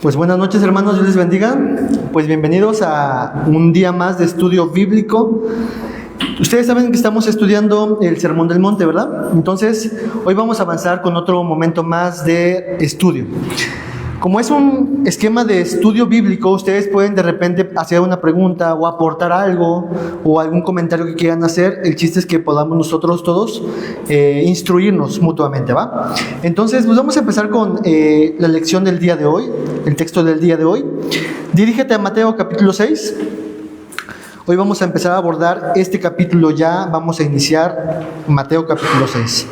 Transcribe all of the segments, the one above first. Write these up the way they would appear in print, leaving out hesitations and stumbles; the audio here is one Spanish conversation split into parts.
Pues buenas noches, hermanos, Dios les bendiga. Pues bienvenidos a un día más de estudio bíblico. Ustedes saben que estamos estudiando el Sermón del Monte, ¿verdad? Entonces, hoy vamos a avanzar con otro momento más de estudio. Como es un esquema de estudio bíblico, ustedes pueden de repente hacer una pregunta o aportar algo o algún comentario que quieran hacer. El chiste es que podamos nosotros todos instruirnos mutuamente, ¿va? Entonces, pues vamos a empezar con la lección del día de hoy, el texto del día de hoy. Dirígete a Mateo capítulo 6. Hoy vamos a empezar a abordar este capítulo ya, vamos a iniciar Mateo capítulo 6.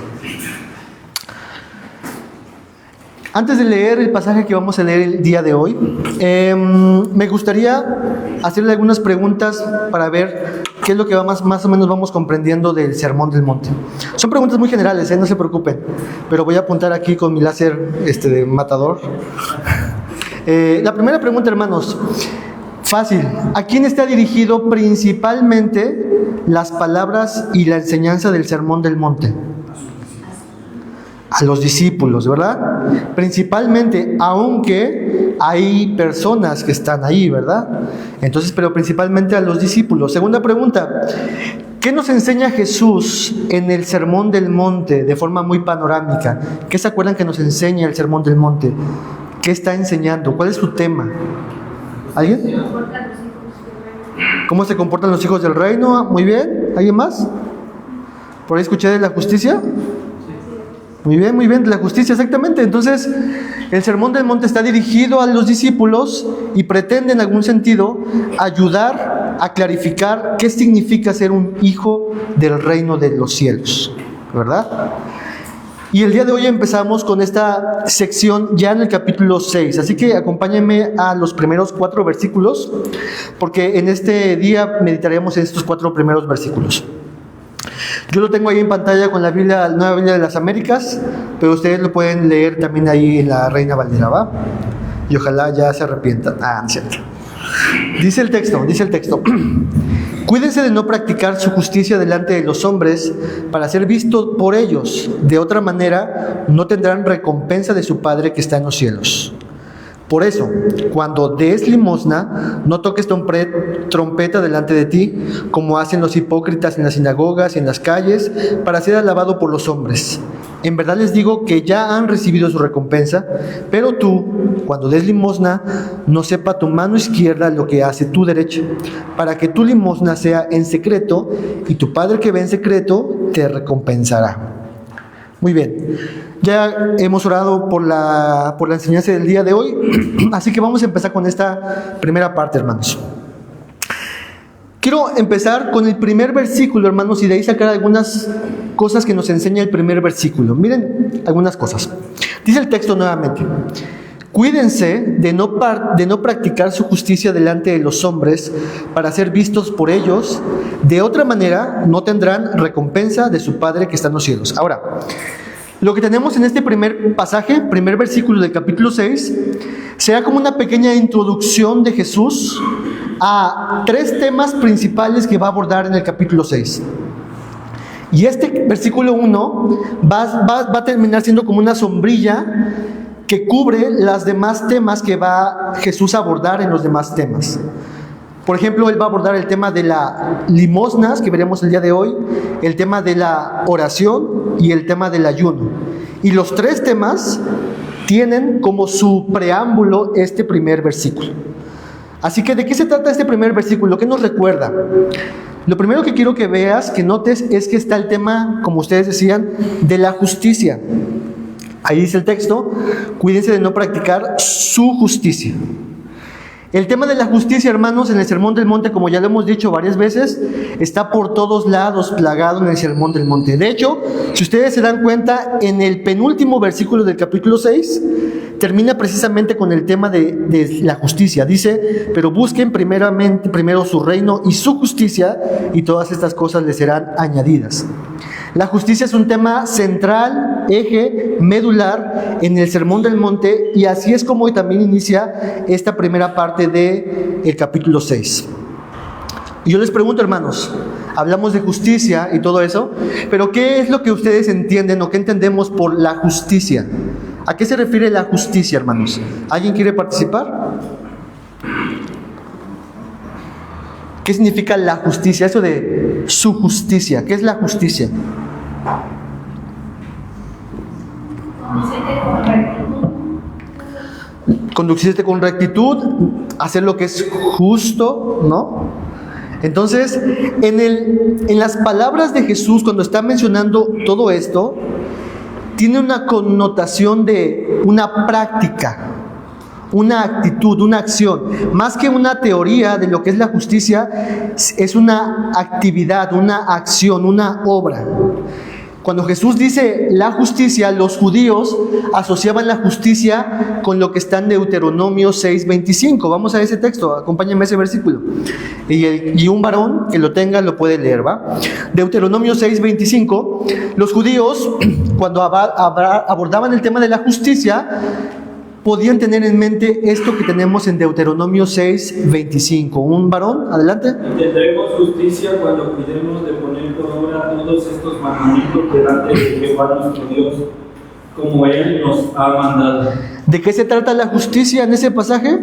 Antes de leer el pasaje que vamos a leer el día de hoy, me gustaría hacerle algunas preguntas para ver qué es lo que más o menos vamos comprendiendo del Sermón del Monte. Son preguntas muy generales, no se preocupen, pero voy a apuntar aquí con mi láser de matador. La primera pregunta, hermanos, fácil. ¿A quién está dirigido principalmente las palabras y la enseñanza del Sermón del Monte? A los discípulos, ¿verdad? Principalmente, aunque hay personas que están ahí, ¿verdad? Entonces, pero principalmente a los discípulos. Segunda pregunta, ¿qué nos enseña Jesús en el Sermón del Monte de forma muy panorámica? ¿Qué se acuerdan que nos enseña el Sermón del Monte? ¿Qué está enseñando? ¿Cuál es su tema? ¿Alguien? ¿Cómo se comportan los hijos del reino? Muy bien. ¿Alguien más? ¿Por ahí escuché de la justicia? Muy bien, de la justicia, exactamente. Entonces, el Sermón del Monte está dirigido a los discípulos y pretende en algún sentido ayudar a clarificar qué significa ser un hijo del reino de los cielos, ¿verdad? Y el día de hoy empezamos con esta sección ya en el capítulo 6, así que acompáñenme a los primeros 4 versículos, porque en este día meditaremos en estos 4 primeros versículos. Yo lo tengo ahí en pantalla con la Biblia, la Nueva Biblia de las Américas, pero ustedes lo pueden leer también ahí en la Reina Valera, ¿va? Y ojalá ya se arrepientan. Cierto. Dice el texto. Cuídense de no practicar su justicia delante de los hombres para ser vistos por ellos. De otra manera, no tendrán recompensa de su Padre que está en los cielos. Por eso, cuando des limosna, no toques trompeta delante de ti, como hacen los hipócritas en las sinagogas y en las calles, para ser alabado por los hombres. En verdad les digo que ya han recibido su recompensa, pero tú, cuando des limosna, no sepa tu mano izquierda lo que hace tu derecha, para que tu limosna sea en secreto, y tu Padre que ve en secreto te recompensará. Muy bien, ya hemos orado por la enseñanza del día de hoy, así que vamos a empezar con esta primera parte, hermanos. Quiero empezar con el primer versículo, hermanos, y de ahí sacar algunas cosas que nos enseña el primer versículo. Miren algunas cosas. Dice el texto nuevamente: cuídense de no practicar su justicia delante de los hombres para ser vistos por ellos. De otra manera, no tendrán recompensa de su Padre que está en los cielos. Ahora, lo que tenemos en este primer pasaje, primer versículo del capítulo 6, será como una pequeña introducción de Jesús a 3 temas principales que va a abordar en el capítulo 6. Y este versículo 1 va a terminar siendo como una sombrilla que cubre los demás temas que va Jesús a abordar en los demás temas. Por ejemplo, él va a abordar el tema de las limosnas, que veremos el día de hoy, el tema de la oración y el tema del ayuno. Y los 3 temas tienen como su preámbulo este primer versículo. Así que, ¿de qué se trata este primer versículo? ¿Qué nos recuerda? Lo primero que quiero que veas, que notes, es que está el tema, como ustedes decían, de la justicia. Ahí dice el texto: cuídense de no practicar su justicia. El tema de la justicia, hermanos, en el Sermón del Monte, como ya lo hemos dicho varias veces, está por todos lados plagado en el Sermón del Monte. De hecho, si ustedes se dan cuenta, en el penúltimo versículo del capítulo 6, termina precisamente con el tema de la justicia. Dice: pero busquen primero su reino y su justicia, y todas estas cosas les serán añadidas. La justicia es un tema central, eje, medular en el Sermón del Monte, y así es como también inicia esta primera parte del capítulo 6. Y yo les pregunto, hermanos, hablamos de justicia y todo eso, pero ¿qué es lo que ustedes entienden o qué entendemos por la justicia? ¿A qué se refiere la justicia, hermanos? ¿Alguien quiere participar? ¿Qué significa la justicia? Eso de su justicia. ¿Qué es la justicia? Conducirte con rectitud, hacer lo que es justo, ¿no? Entonces, en las palabras de Jesús, cuando está mencionando todo esto, tiene una connotación de una práctica, una actitud, una acción. Más que una teoría de lo que es la justicia, es una actividad, una acción, una obra. Cuando Jesús dice la justicia, los judíos asociaban la justicia con lo que está en Deuteronomio 6:25. Vamos a ese texto, acompáñenme a ese versículo. Y un varón que lo tenga lo puede leer, ¿va? Deuteronomio 6:25. Los judíos, cuando abordaban el tema de la justicia, podían tener en mente esto que tenemos en Deuteronomio 6:25. Un varón, adelante. Y tendremos justicia cuando cuidemos de poner por obra todos estos mandamientos delante de Jehová nuestro Dios, como Él nos ha mandado. ¿De qué se trata la justicia en ese pasaje?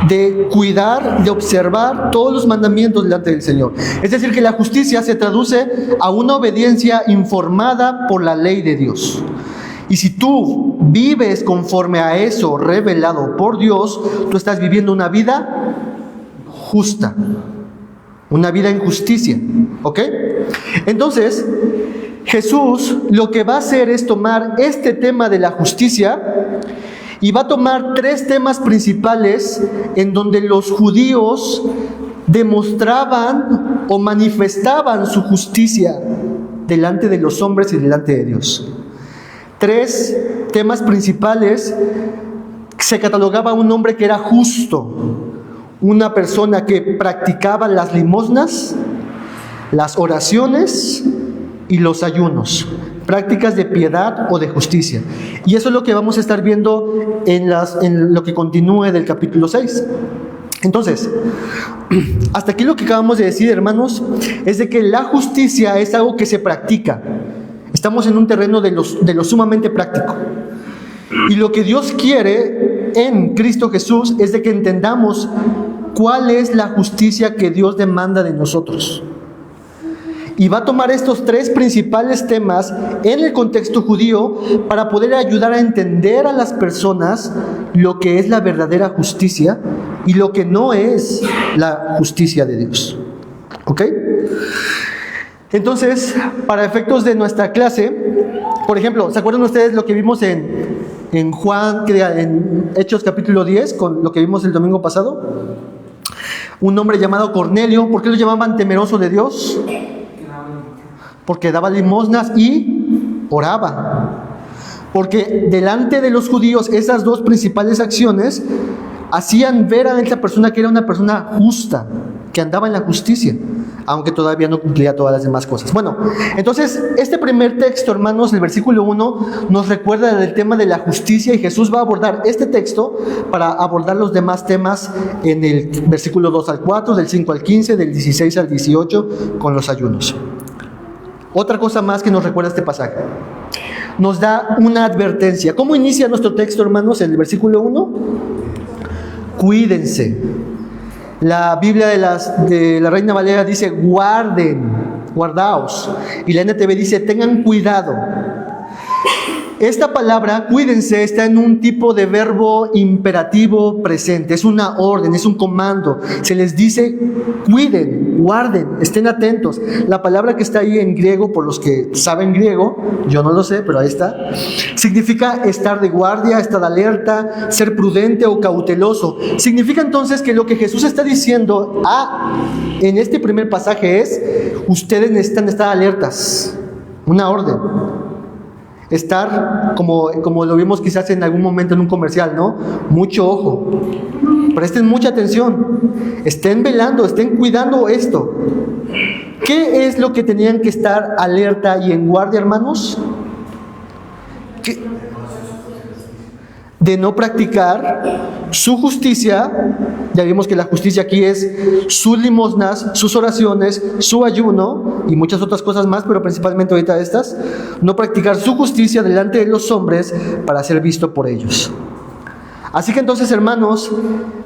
De cuidar, de observar todos los mandamientos delante del Señor. Es decir, que la justicia se traduce a una obediencia informada por la ley de Dios. Y si tú vives conforme a eso revelado por Dios, tú estás viviendo una vida justa, una vida en justicia, ¿ok? Entonces, Jesús lo que va a hacer es tomar este tema de la justicia y va a tomar tres temas principales en donde los judíos demostraban o manifestaban su justicia delante de los hombres y delante de Dios. Tres temas principales. Se catalogaba un hombre que era justo, una persona que practicaba las limosnas, las oraciones y los ayunos, prácticas de piedad o de justicia. Y eso es lo que vamos a estar viendo en lo que continúe del capítulo 6. Entonces, hasta aquí lo que acabamos de decir, hermanos, es de que la justicia es algo que se practica. Estamos en un terreno de lo sumamente práctico. Y lo que Dios quiere en Cristo Jesús es de que entendamos cuál es la justicia que Dios demanda de nosotros. Y va a tomar estos tres principales temas en el contexto judío para poder ayudar a entender a las personas lo que es la verdadera justicia y lo que no es la justicia de Dios. ¿Ok? Entonces, para efectos de nuestra clase, por ejemplo, ¿se acuerdan ustedes lo que vimos en Juan, en Hechos capítulo 10, con lo que vimos el domingo pasado? Un hombre llamado Cornelio. ¿Por qué lo llamaban temeroso de Dios? Porque daba limosnas y oraba. Porque delante de los judíos esas dos principales acciones hacían ver a esa persona que era una persona justa, que andaba en la justicia, aunque todavía no cumplía todas las demás cosas. Bueno, entonces este primer texto, hermanos, el versículo 1, nos recuerda del tema de la justicia, y Jesús va a abordar este texto para abordar los demás temas en el versículo 2 al 4, del 5 al 15, del 16 al 18, con los ayunos. Otra cosa más que nos recuerda este pasaje. Nos da una advertencia. ¿Cómo inicia nuestro texto, hermanos, en el versículo 1? Cuídense. La Biblia de la Reina Valera dice guardaos. Y la NTV dice tengan cuidado. Esta palabra, cuídense, está en un tipo de verbo imperativo presente. Es una orden, es un comando. Se les dice cuiden, guarden, estén atentos. La palabra que está ahí en griego, por los que saben griego, yo no lo sé, pero ahí está, significa estar de guardia, estar alerta, ser prudente o cauteloso. Significa entonces que lo que Jesús está diciendo en este primer pasaje es: ustedes necesitan estar alertas. Una orden. Estar, como lo vimos quizás en algún momento en un comercial, ¿no? Mucho ojo. Presten mucha atención. Estén velando, estén cuidando esto. ¿Qué es lo que tenían que estar alerta y en guardia, hermanos? de no practicar su justicia. Ya vimos que la justicia aquí es sus limosnas, sus oraciones, su ayuno y muchas otras cosas más, pero principalmente ahorita estas. No practicar su justicia delante de los hombres para ser visto por ellos. Así que entonces, hermanos,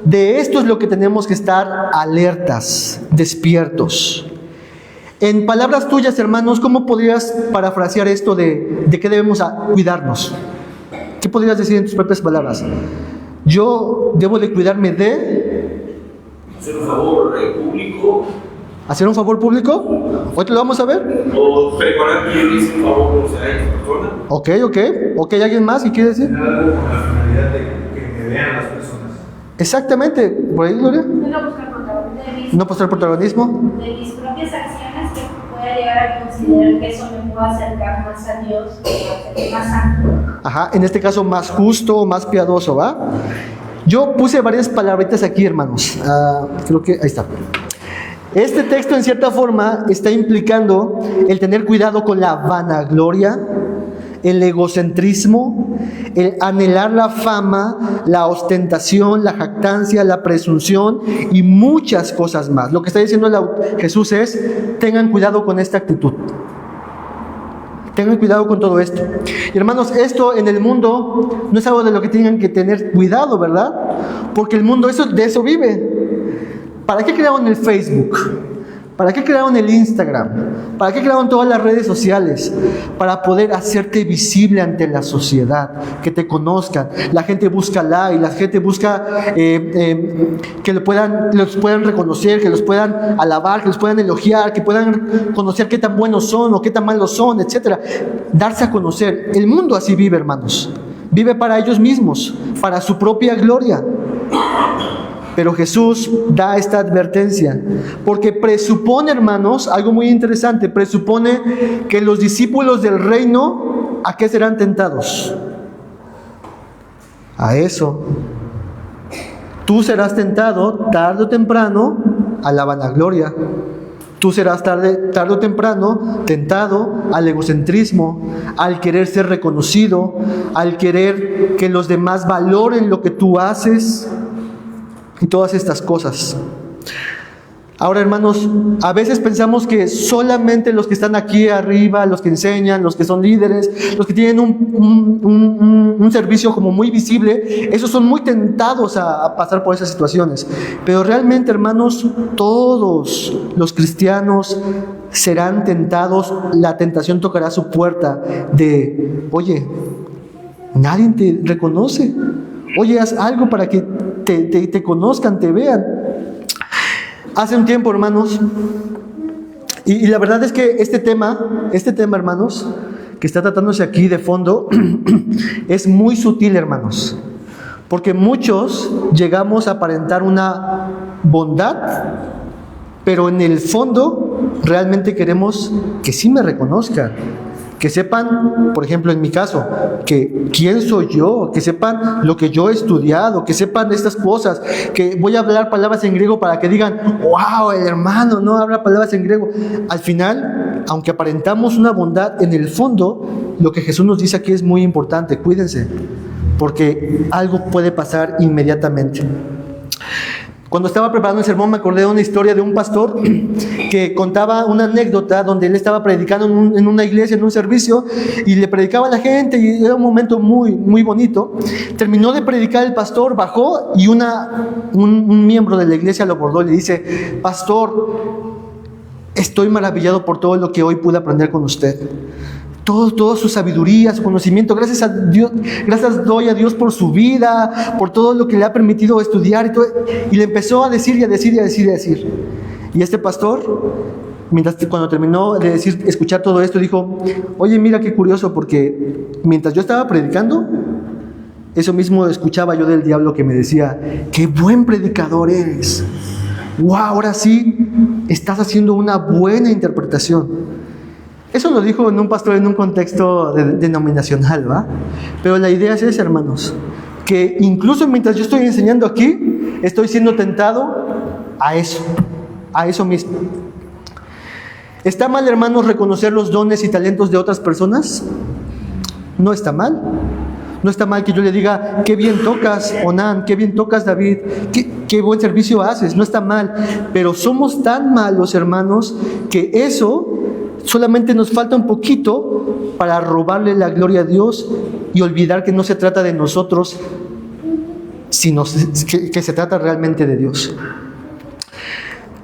de esto es lo que tenemos que estar alertas, despiertos. En palabras tuyas, hermanos, ¿cómo podrías parafrasear esto de qué debemos cuidarnos? ¿Qué podrías decir en tus propias palabras? Yo debo de cuidarme de... Hacer un favor público. ¿Hacer un favor público? ¿Hoy te lo vamos a ver? O preparar que yo hice un favor a esa persona. Ok, ¿alguien más que quiere decir? Tener algo con la finalidad de que me vean las personas. Exactamente. ¿Por ahí, Gloria? No buscar protagonismo. No buscar protagonismo. De mis propias acciones que pueda llegar a considerar que eso me pueda acercar más a Dios, más santo. Ajá, en este caso más justo, más piadoso, ¿va? Yo puse varias palabritas aquí, hermanos. Creo que ahí está. Este texto en cierta forma está implicando el tener cuidado con la vanagloria, el egocentrismo, el anhelar la fama, la ostentación, la jactancia, la presunción y muchas cosas más. Lo que está diciendo Jesús es, tengan cuidado con esta actitud. Tengan cuidado con todo esto. Y hermanos, esto en el mundo no es algo de lo que tengan que tener cuidado, ¿verdad? Porque el mundo de eso vive. ¿Para qué crearon el Facebook? ¿Para qué crearon el Instagram? ¿Para qué crearon todas las redes sociales? Para poder hacerte visible ante la sociedad, que te conozcan. La gente busca like, la gente busca que los puedan reconocer, que los puedan alabar, que los puedan elogiar, que puedan conocer qué tan buenos son o qué tan malos son, etc. Darse a conocer. El mundo así vive, hermanos. Vive para ellos mismos, para su propia gloria. Pero Jesús da esta advertencia, porque presupone, hermanos, algo muy interesante, presupone que los discípulos del reino, ¿a qué serán tentados? A eso. Tú serás tentado tarde o temprano a la vanagloria. Tú serás tarde o temprano tentado al egocentrismo, al querer ser reconocido, al querer que los demás valoren lo que tú haces. Y todas estas cosas. Ahora, hermanos, a veces pensamos que solamente los que están aquí arriba, los que enseñan, los que son líderes, los que tienen un servicio como muy visible, esos son muy tentados a pasar por esas situaciones. Pero realmente, hermanos, todos los cristianos serán tentados, la tentación tocará su puerta de, oye, nadie te reconoce. Oye, haz algo para que te conozcan, te vean. Hace un tiempo, hermanos, y la verdad es que este tema, hermanos, que está tratándose aquí de fondo, es muy sutil, hermanos. Porque muchos llegamos a aparentar una bondad, pero en el fondo realmente queremos que sí me reconozcan. Que sepan, por ejemplo, en mi caso, que quién soy yo, que sepan lo que yo he estudiado, que sepan estas cosas, que voy a hablar palabras en griego para que digan, wow, el hermano no habla palabras en griego. Al final, aunque aparentamos una bondad, en el fondo, lo que Jesús nos dice aquí es muy importante, cuídense, porque algo puede pasar inmediatamente. Cuando estaba preparando el sermón me acordé de una historia de un pastor que contaba una anécdota donde él estaba predicando en una iglesia, en un servicio, y le predicaba a la gente y era un momento muy, muy bonito. Terminó de predicar el pastor, bajó y un miembro de la iglesia lo abordó y le dice, pastor, estoy maravillado por todo lo que hoy pude aprender con usted. Toda su sabiduría, su conocimiento, gracias a Dios, gracias doy a Dios por su vida, por todo lo que le ha permitido estudiar y todo. Y le empezó a decir y a decir y a decir y a decir. Y este pastor, cuando terminó de escuchar todo esto, dijo, oye, mira qué curioso, porque mientras yo estaba predicando, eso mismo escuchaba yo del diablo que me decía, qué buen predicador eres. Wow, ahora sí, estás haciendo una buena interpretación. Eso lo dijo en un pastor en un contexto denominacional, ¿va? Pero la idea es esa, hermanos, que incluso mientras yo estoy enseñando aquí, estoy siendo tentado a eso mismo. ¿Está mal, hermanos, reconocer los dones y talentos de otras personas? No está mal. No está mal que yo le diga, qué bien tocas, Onan, qué bien tocas, David, qué buen servicio haces. No está mal, pero somos tan malos, hermanos, que eso solamente nos falta un poquito para robarle la gloria a Dios y olvidar que no se trata de nosotros, sino que se trata realmente de Dios.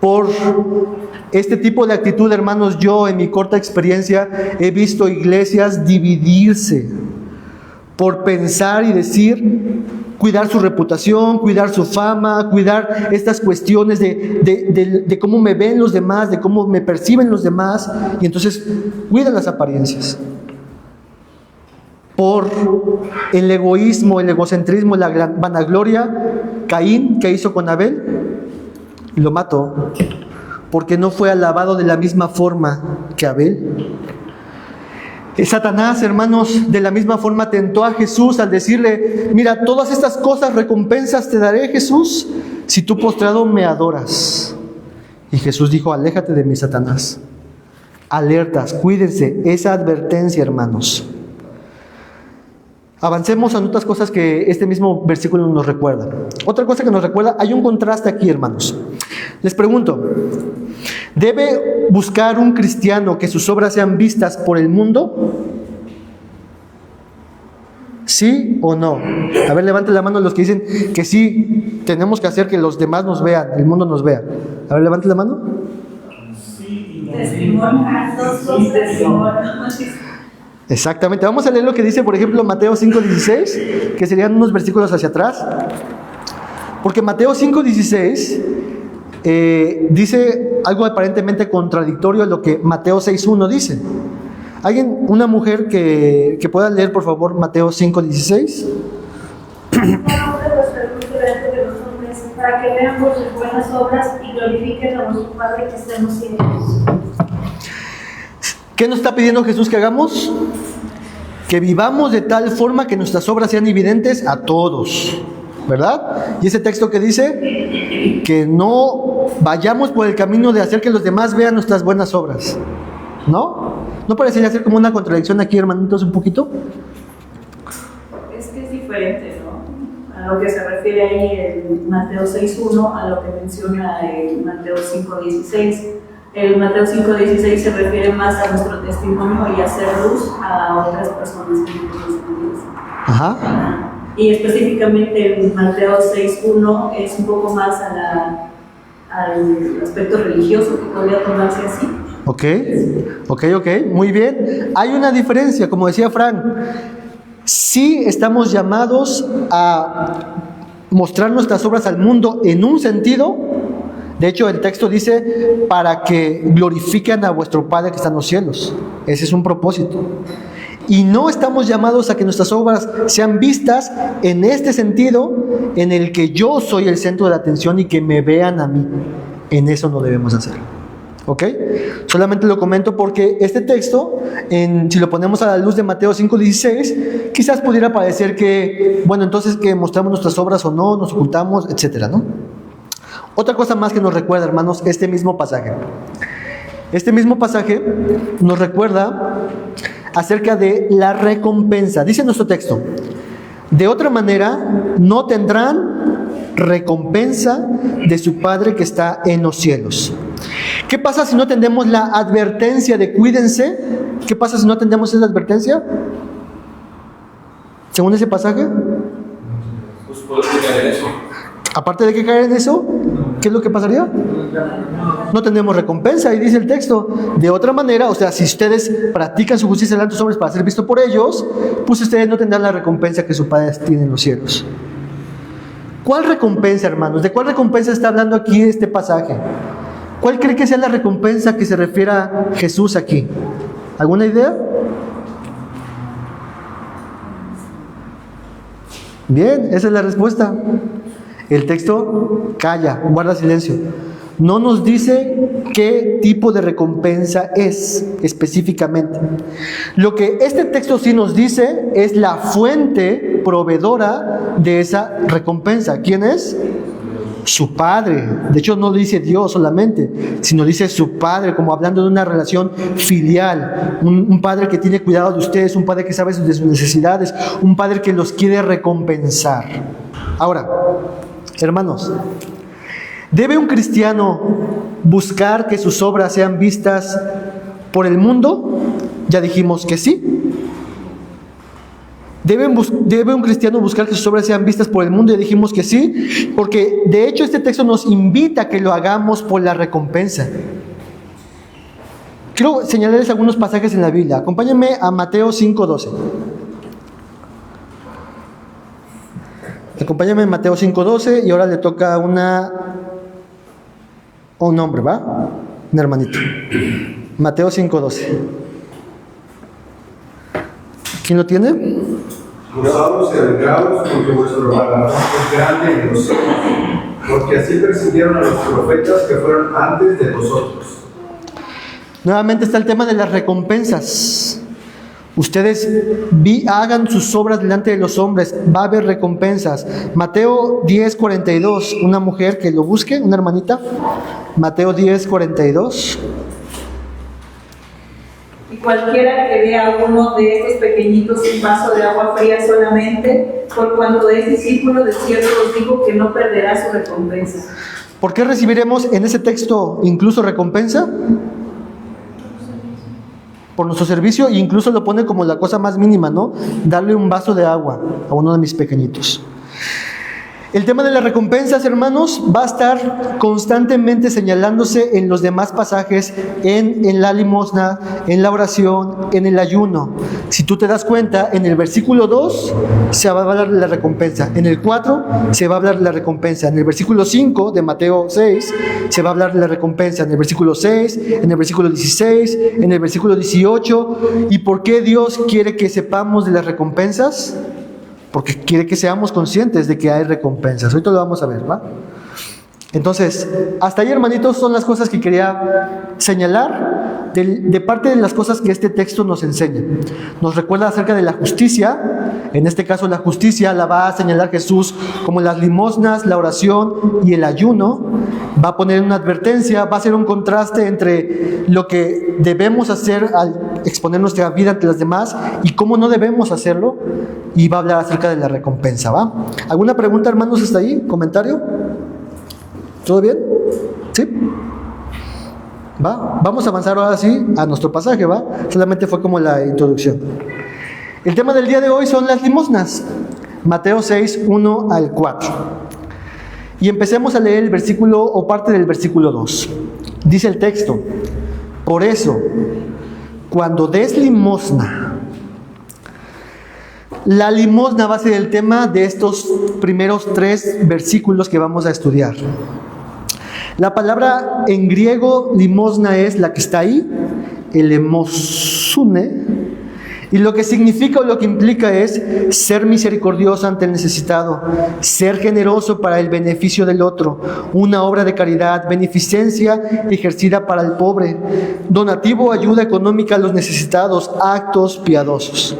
Por este tipo de actitud, hermanos, yo en mi corta experiencia he visto iglesias dividirse por pensar y decir, cuidar su reputación, cuidar su fama, cuidar estas cuestiones de cómo me ven los demás, de cómo me perciben los demás, y entonces cuidan las apariencias. Por el egoísmo, el egocentrismo, la gran vanagloria, Caín, ¿qué hizo con Abel? Lo mató, porque no fue alabado de la misma forma que Abel. Satanás, hermanos, de la misma forma tentó a Jesús al decirle, mira, todas estas cosas, recompensas te daré, Jesús, si tú postrado me adoras. Y Jesús dijo, aléjate de mí, Satanás. Alertas, cuídense, esa advertencia, hermanos. Avancemos a otras cosas que este mismo versículo nos recuerda. Otra cosa que nos recuerda, hay un contraste aquí, hermanos. Les pregunto, ¿debe buscar un cristiano que sus obras sean vistas por el mundo? ¿Sí o no? A ver, levanten la mano los que dicen que sí, tenemos que hacer que los demás nos vean, el mundo nos vea. A ver, levanten la mano. Sí, Exactamente. Vamos a leer lo que dice, por ejemplo, Mateo 5:16, que serían unos versículos hacia atrás. Porque Mateo 5:16 dice algo aparentemente contradictorio a lo que Mateo 6:1 dice. ¿Alguien, una mujer que pueda leer, por favor, Mateo 5:16? Para que vean por sus buenas obras y glorifiquen a vuestro Padre que está en los cielos. ¿Qué nos está pidiendo Jesús que hagamos? Que vivamos de tal forma que nuestras obras sean evidentes a todos, ¿verdad? Y ese texto que dice que no vayamos por el camino de hacer que los demás vean nuestras buenas obras, ¿no? ¿No parecería ser como una contradicción aquí, hermanitos, un poquito? Es que es diferente, ¿no? A lo que se refiere ahí en Mateo 6:1 a lo que menciona en Mateo 5:16. El Mateo 5:16 se refiere más a nuestro testimonio y hacer luz a otras personas que no conocen. Ajá. Y específicamente el Mateo 6:1 es un poco más al aspecto religioso, que podría tomarse así. Ok, muy bien. Hay una diferencia, como decía Frank. Sí estamos llamados a mostrar nuestras obras al mundo en un sentido. De hecho, el texto dice, para que glorifiquen a vuestro Padre que está en los cielos. Ese es un propósito. Y no estamos llamados a que nuestras obras sean vistas en este sentido, en el que yo soy el centro de la atención y que me vean a mí. En eso no debemos hacer. ¿Ok? Solamente lo comento porque este texto, si lo ponemos a la luz de Mateo 5:16, quizás pudiera parecer que, bueno, entonces que mostramos nuestras obras o no, nos ocultamos, etcétera, ¿no? Otra cosa más que nos recuerda, hermanos, este mismo pasaje. Este mismo pasaje nos recuerda acerca de la recompensa. Dice nuestro texto, de otra manera no tendrán recompensa de su Padre que está en los cielos. ¿Qué pasa si no atendemos la advertencia de cuídense? ¿Qué pasa si no atendemos esa advertencia? Según ese pasaje. Pues podemos caer en eso. Aparte de que caer en eso, ¿qué es lo que pasaría? No tendremos recompensa, y dice el texto. De otra manera, o sea, si ustedes practican su justicia delante de los hombres para ser visto por ellos, pues ustedes no tendrán la recompensa que su Padre tiene en los cielos. ¿Cuál recompensa, hermanos? ¿De cuál recompensa está hablando aquí este pasaje? ¿Cuál cree que sea la recompensa que se refiere a Jesús aquí? ¿Alguna idea? Bien, esa es la respuesta. El texto calla, guarda silencio. No nos dice qué tipo de recompensa es específicamente. Lo que este texto sí nos dice es la fuente proveedora de esa recompensa. ¿Quién es? su Padre. De hecho, no dice Dios solamente, sino dice su Padre, como hablando de una relación filial. Un Padre que tiene cuidado de ustedes, un Padre que sabe de sus necesidades, un Padre que los quiere recompensar. Ahora, hermanos, ¿debe un cristiano buscar que sus obras sean vistas por el mundo? Ya dijimos que sí. ¿Debe un cristiano buscar que sus obras sean vistas por el mundo? Ya dijimos que sí, porque de hecho este texto nos invita a que lo hagamos por la recompensa. Quiero señalarles algunos pasajes en la Biblia. Acompáñenme a Mateo 5:12. Acompáñame en Mateo 5:12 y ahora le toca a un hombre, ¿va? Un hermanito. Mateo 5:12. ¿Quién lo tiene? Gozaos y alegraos porque vuestro galardón es grande en los cielos, porque así persiguieron a los profetas que fueron antes de vosotros. Nuevamente está el tema de las recompensas. Ustedes hagan sus obras delante de los hombres, va a haber recompensas. Mateo 10:42, una mujer que lo busque, una hermanita. Mateo 10:42. Y cualquiera que vea a uno de estos pequeñitos un vaso de agua fría solamente, por cuanto es discípulo, de cierto os digo que no perderá su recompensa. ¿Por qué recibiremos en ese texto incluso recompensa? Por nuestro servicio, e incluso lo pone como la cosa más mínima, ¿no? Darle un vaso de agua a uno de mis pequeñitos. El tema de las recompensas, hermanos, va a estar constantemente señalándose en los demás pasajes, en la limosna, en la oración, en el ayuno. Si tú te das cuenta, en el versículo 2 se va a hablar de la recompensa, en el 4 se va a hablar de la recompensa, en el versículo 5 de Mateo 6 se va a hablar de la recompensa, en el versículo 6, en el versículo 16, en el versículo 18. ¿Y por qué Dios quiere que sepamos de las recompensas? Porque quiere que seamos conscientes de que hay recompensas. Ahorita lo vamos a ver, ¿va? Entonces, hasta ahí, hermanitos, son las cosas que quería señalar de parte de las cosas que este texto nos enseña. Nos recuerda acerca de la justicia. En este caso, la justicia la va a señalar Jesús como las limosnas, la oración y el ayuno. Va a poner una advertencia, va a hacer un contraste entre lo que debemos hacer al exponer nuestra vida ante los demás y cómo no debemos hacerlo. Y va a hablar acerca de la recompensa, ¿va? ¿Alguna pregunta, hermanos, hasta ahí? ¿Comentario? ¿Todo bien? ¿Sí? ¿Va? Vamos a avanzar ahora sí a nuestro pasaje, ¿va? Solamente fue como la introducción. El tema del día de hoy son las limosnas. Mateo 6, 1 al 4. Y empecemos a leer el versículo o parte del versículo 2. Dice el texto: por eso, cuando des limosna. La limosna va a ser el tema de estos primeros 3 versículos que vamos a estudiar. La palabra en griego limosna es la que está ahí, el emosune, y lo que significa o lo que implica es ser misericordioso ante el necesitado, ser generoso para el beneficio del otro, una obra de caridad, beneficencia ejercida para el pobre, donativo, ayuda económica a los necesitados, actos piadosos.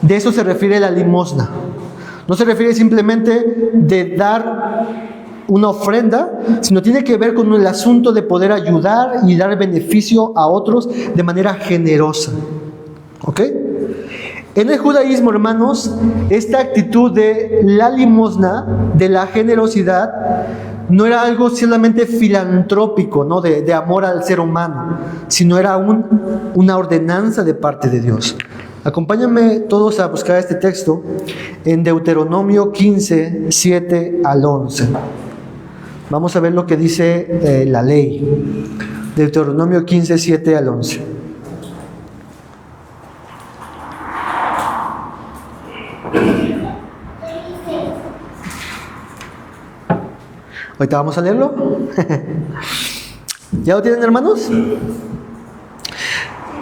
De eso se refiere la limosna. No se refiere simplemente de dar una ofrenda, sino tiene que ver con el asunto de poder ayudar y dar beneficio a otros de manera generosa. ¿Ok? En el judaísmo, hermanos, esta actitud de la limosna, de la generosidad, no era algo solamente filantrópico, ¿no? de amor al ser humano, sino era una ordenanza de parte de Dios. Acompáñenme todos a buscar este texto en Deuteronomio 15, 7 al 11. Vamos a ver lo que dice la ley. Deuteronomio 15, 7 al 11. Ahorita vamos a leerlo. ¿Ya lo tienen, hermanos?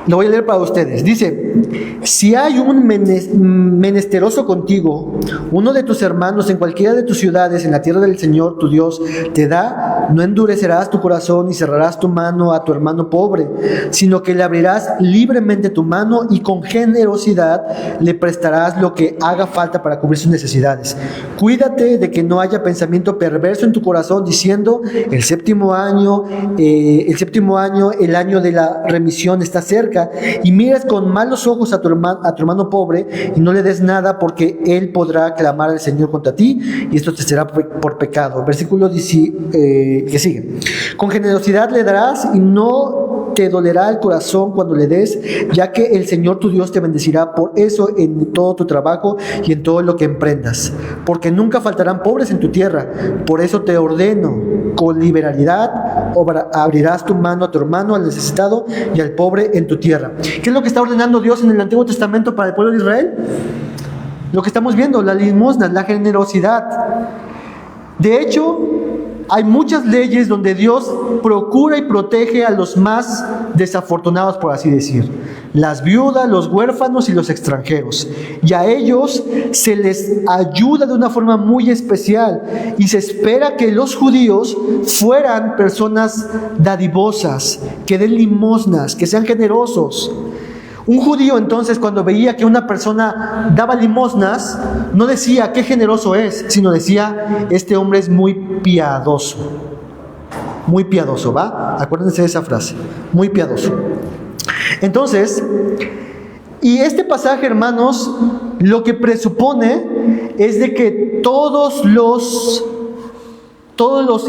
Lo voy a leer para ustedes. Dice: si hay un menesteroso contigo, uno de tus hermanos en cualquiera de tus ciudades, en la tierra del Señor tu Dios te da, no endurecerás tu corazón y cerrarás tu mano a tu hermano pobre, sino que le abrirás libremente tu mano y con generosidad le prestarás lo que haga falta para cubrir sus necesidades. Cuídate de que no haya pensamiento perverso en tu corazón diciendo, el séptimo año, el año de la remisión está cerca, y mires con malos ojos a tu hermano pobre y no le des nada, porque él podrá clamar al Señor contra ti y esto te será por pecado. Versículo que sigue. Con generosidad le darás y no te dolerá el corazón cuando le des, ya que el Señor tu Dios te bendecirá por eso en todo tu trabajo y en todo lo que emprendas, porque nunca faltarán pobres en tu tierra. Por eso te ordeno, con liberalidad abrirás tu mano a tu hermano, al necesitado y al pobre en tu tierra. ¿Qué es lo que está ordenando Dios en el Antiguo Testamento para el pueblo de Israel? Lo que estamos viendo, la limosna, la generosidad. De hecho, hay muchas leyes donde Dios procura y protege a los más desafortunados, por así decir, las viudas, los huérfanos y los extranjeros, y a ellos se les ayuda de una forma muy especial, y se espera que los judíos fueran personas dadivosas, que den limosnas, que sean generosos. Un judío entonces, cuando veía que una persona daba limosnas, no decía qué generoso es, sino decía, este hombre es muy piadoso. Muy piadoso, ¿va? Acuérdense de esa frase, muy piadoso. Entonces, y este pasaje, hermanos, lo que presupone es de que todos los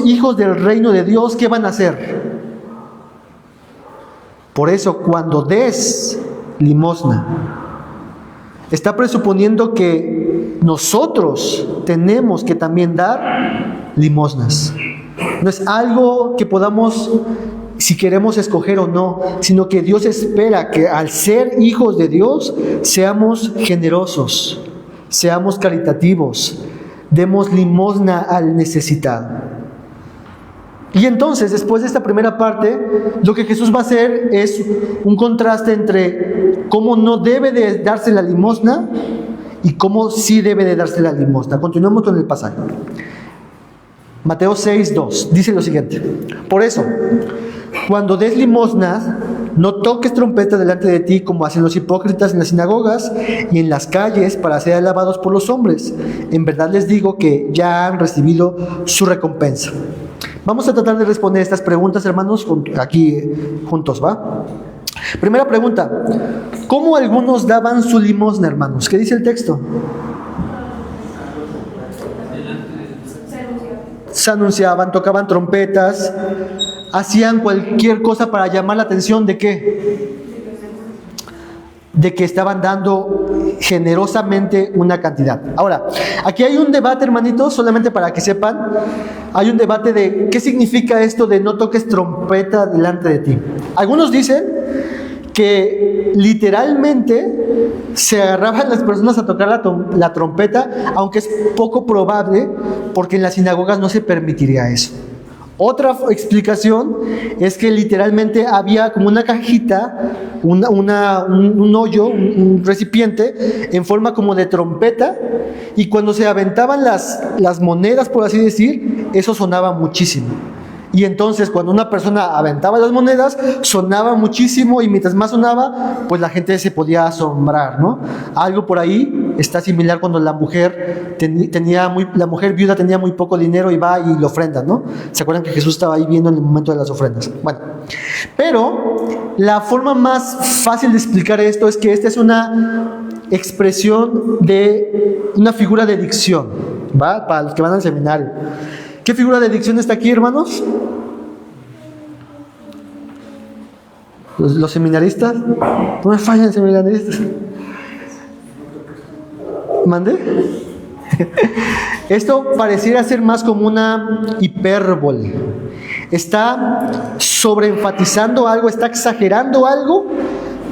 hijos del reino de Dios, ¿qué van a hacer? Por eso, cuando des limosna, está presuponiendo que nosotros tenemos que también dar limosnas. No es algo que podamos, si queremos escoger o no, sino que Dios espera que al ser hijos de Dios seamos generosos, seamos caritativos, demos limosna al necesitado. Y entonces, después de esta primera parte, lo que Jesús va a hacer es un contraste entre cómo no debe de darse la limosna y cómo sí debe de darse la limosna. Continuamos con el pasaje. Mateo 6:2 dice lo siguiente: por eso, cuando des limosna, no toques trompeta delante de ti como hacen los hipócritas en las sinagogas y en las calles para ser alabados por los hombres. En verdad les digo que ya han recibido su recompensa. Vamos a tratar de responder estas preguntas, hermanos, aquí juntos, ¿va? Primera pregunta: ¿cómo algunos daban su limosna, hermanos? ¿Qué dice el texto? Se anunciaban, tocaban trompetas, hacían cualquier cosa para llamar la atención ¿de qué? De que estaban dando generosamente una cantidad. Ahora, aquí hay un debate, hermanitos, solamente para que sepan. Hay un debate de qué significa esto de no toques trompeta delante de ti. Algunos dicen que literalmente se agarraban las personas a tocar la trompeta, aunque es poco probable, porque en las sinagogas no se permitiría eso. Otra explicación es que literalmente había como una cajita, un hoyo, un recipiente en forma como de trompeta, y cuando se aventaban las monedas, por así decir, eso sonaba muchísimo. Y entonces cuando una persona aventaba las monedas, sonaba muchísimo, y mientras más sonaba, pues la gente se podía asombrar, ¿no? Algo por ahí está similar cuando la mujer la mujer viuda tenía muy poco dinero y va y lo ofrenda, ¿no? ¿Se acuerdan que Jesús estaba ahí viendo en el momento de las ofrendas? Bueno, pero la forma más fácil de explicar esto es que esta es una expresión de una figura de dicción, ¿va? Para los que van al seminario. ¿Qué figura de dicción está aquí, hermanos? ¿Los seminaristas? No me fallan, seminaristas. ¿Mande? Esto pareciera ser más como una hipérbole. Está sobreenfatizando algo, está exagerando algo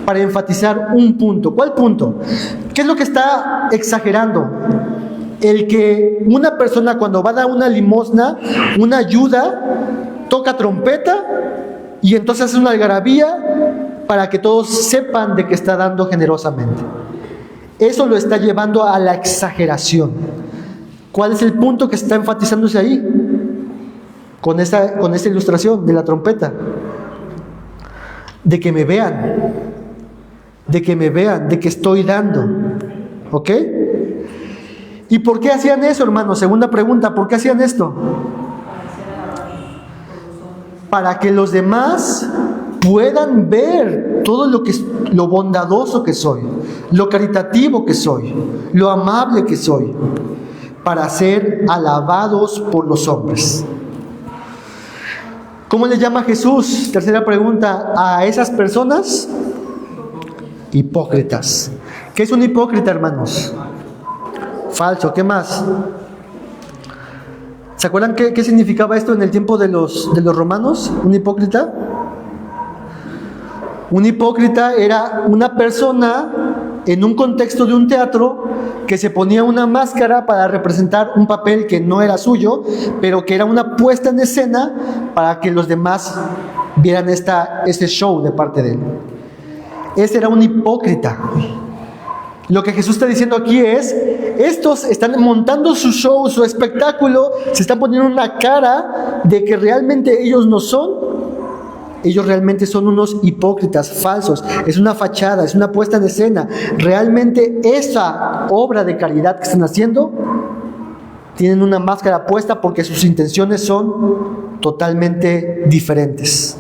para enfatizar un punto. ¿Cuál punto? ¿Qué es lo que está exagerando? El que una persona cuando va a dar una limosna, una ayuda, toca trompeta y entonces hace una algarabía para que todos sepan de que está dando generosamente. Eso lo está llevando a la exageración. ¿Cuál es el punto que está enfatizándose ahí? Con esta ilustración de la trompeta. De que me vean. De que estoy dando. ¿Ok? ¿Y por qué hacían eso, hermanos? Segunda pregunta, ¿por qué hacían esto? Para que los demás puedan ver todo lo bondadoso que soy, lo caritativo que soy, lo amable que soy, para ser alabados por los hombres. ¿Cómo le llama Jesús? Tercera pregunta, a esas personas hipócritas. ¿Qué es un hipócrita, hermanos? Falso. ¿Qué más? ¿Se acuerdan qué significaba esto en el tiempo de los romanos? ¿Un hipócrita? Un hipócrita era una persona en un contexto de un teatro que se ponía una máscara para representar un papel que no era suyo, pero que era una puesta en escena para que los demás vieran este show de parte de él. Ese era un hipócrita. Lo que Jesús está diciendo aquí es, estos están montando su show, su espectáculo, se están poniendo una cara de que realmente ellos no son. Ellos realmente son unos hipócritas, falsos. Es una fachada, es una puesta en escena. Realmente esa obra de caridad que están haciendo, tienen una máscara puesta porque sus intenciones son totalmente diferentes.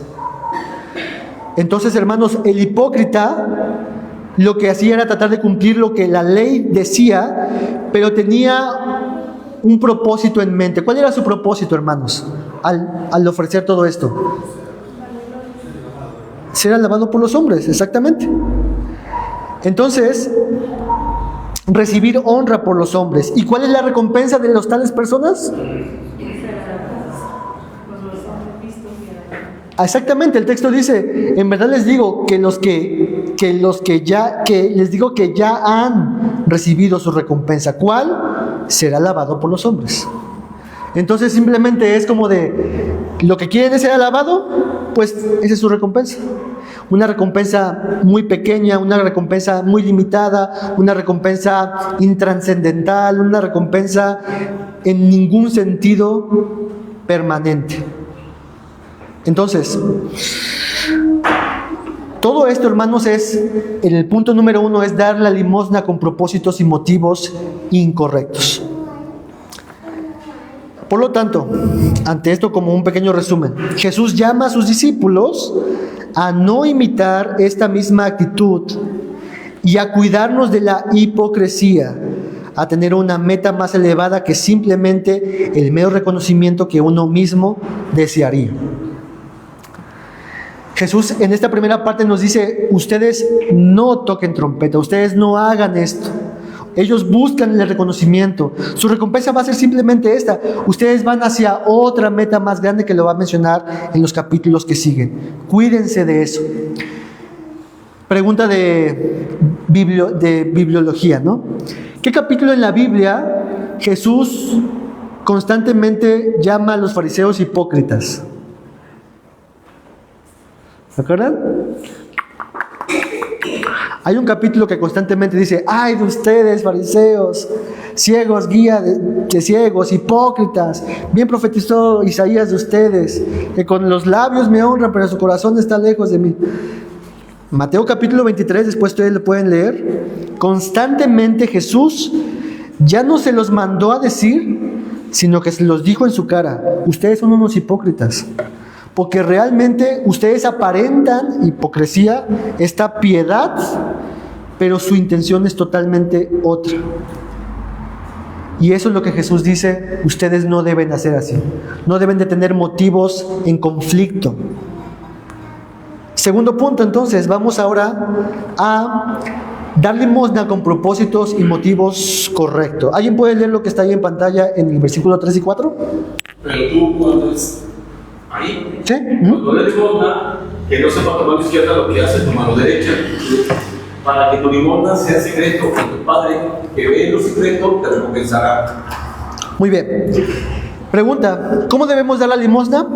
Entonces, hermanos, el hipócrita lo que hacía era tratar de cumplir lo que la ley decía, pero tenía un propósito en mente. ¿Cuál era su propósito, hermanos, al ofrecer todo esto? Ser alabado por los hombres, exactamente. Entonces, recibir honra por los hombres. ¿Y cuál es la recompensa de los tales personas? Exactamente, el texto dice, en verdad les digo que les digo que ya han recibido su recompensa. ¿Cuál? Será alabado por los hombres. Entonces simplemente es como de, ¿lo que quieren es ser alabado? Pues esa es su recompensa. Una recompensa muy pequeña, una recompensa muy limitada, una recompensa intrascendental, una recompensa en ningún sentido permanente. Entonces, todo esto, hermanos, el punto número 1 es dar la limosna con propósitos y motivos incorrectos. Por lo tanto, ante esto, como un pequeño resumen, Jesús llama a sus discípulos a no imitar esta misma actitud y a cuidarnos de la hipocresía, a tener una meta más elevada que simplemente el mero reconocimiento que uno mismo desearía. Jesús en esta primera parte nos dice, ustedes no toquen trompeta, ustedes no hagan esto. Ellos buscan el reconocimiento. Su recompensa va a ser simplemente esta. Ustedes van hacia otra meta más grande que lo va a mencionar en los capítulos que siguen. Cuídense de eso. Pregunta de bibliología, ¿no? ¿Qué capítulo en la Biblia Jesús constantemente llama a los fariseos hipócritas? ¿Se acuerdan? Hay un capítulo que constantemente dice, ay de ustedes fariseos, ciegos, guía de ciegos, hipócritas, bien profetizó Isaías de ustedes, que con los labios me honran, pero su corazón está lejos de mí. Mateo capítulo 23, después ustedes lo pueden leer, constantemente Jesús ya no se los mandó a decir, sino que se los dijo en su cara, ustedes son unos hipócritas. Porque realmente ustedes aparentan hipocresía, esta piedad, pero su intención es totalmente otra. Y eso es lo que Jesús dice, ustedes no deben hacer así. No deben de tener motivos en conflicto. Segundo punto, entonces, vamos ahora a dar limosna con propósitos y motivos correctos. ¿Alguien puede leer lo que está ahí en pantalla en el versículo 3 y 4? Pero tú, cuando es ahí, ¿Sí? cuando le limosna, que no sepa tu mano izquierda lo que hace tu mano derecha, para que tu limosna sea secreto, que tu Padre que ve en lo secreto te recompensará. Muy bien. Pregunta, ¿cómo debemos dar la limosna?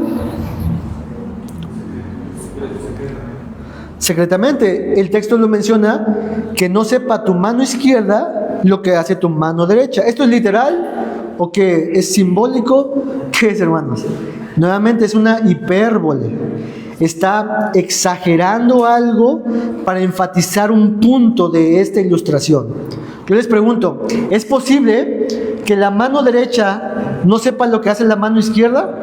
secretamente. El texto lo menciona, que no sepa tu mano izquierda lo que hace tu mano derecha. ¿Esto es literal o qué es simbólico? ¿Qué es, hermanos? Nuevamente es una hipérbole. Está exagerando algo para enfatizar un punto de esta ilustración. Yo les pregunto, ¿es posible que la mano derecha no sepa lo que hace la mano izquierda?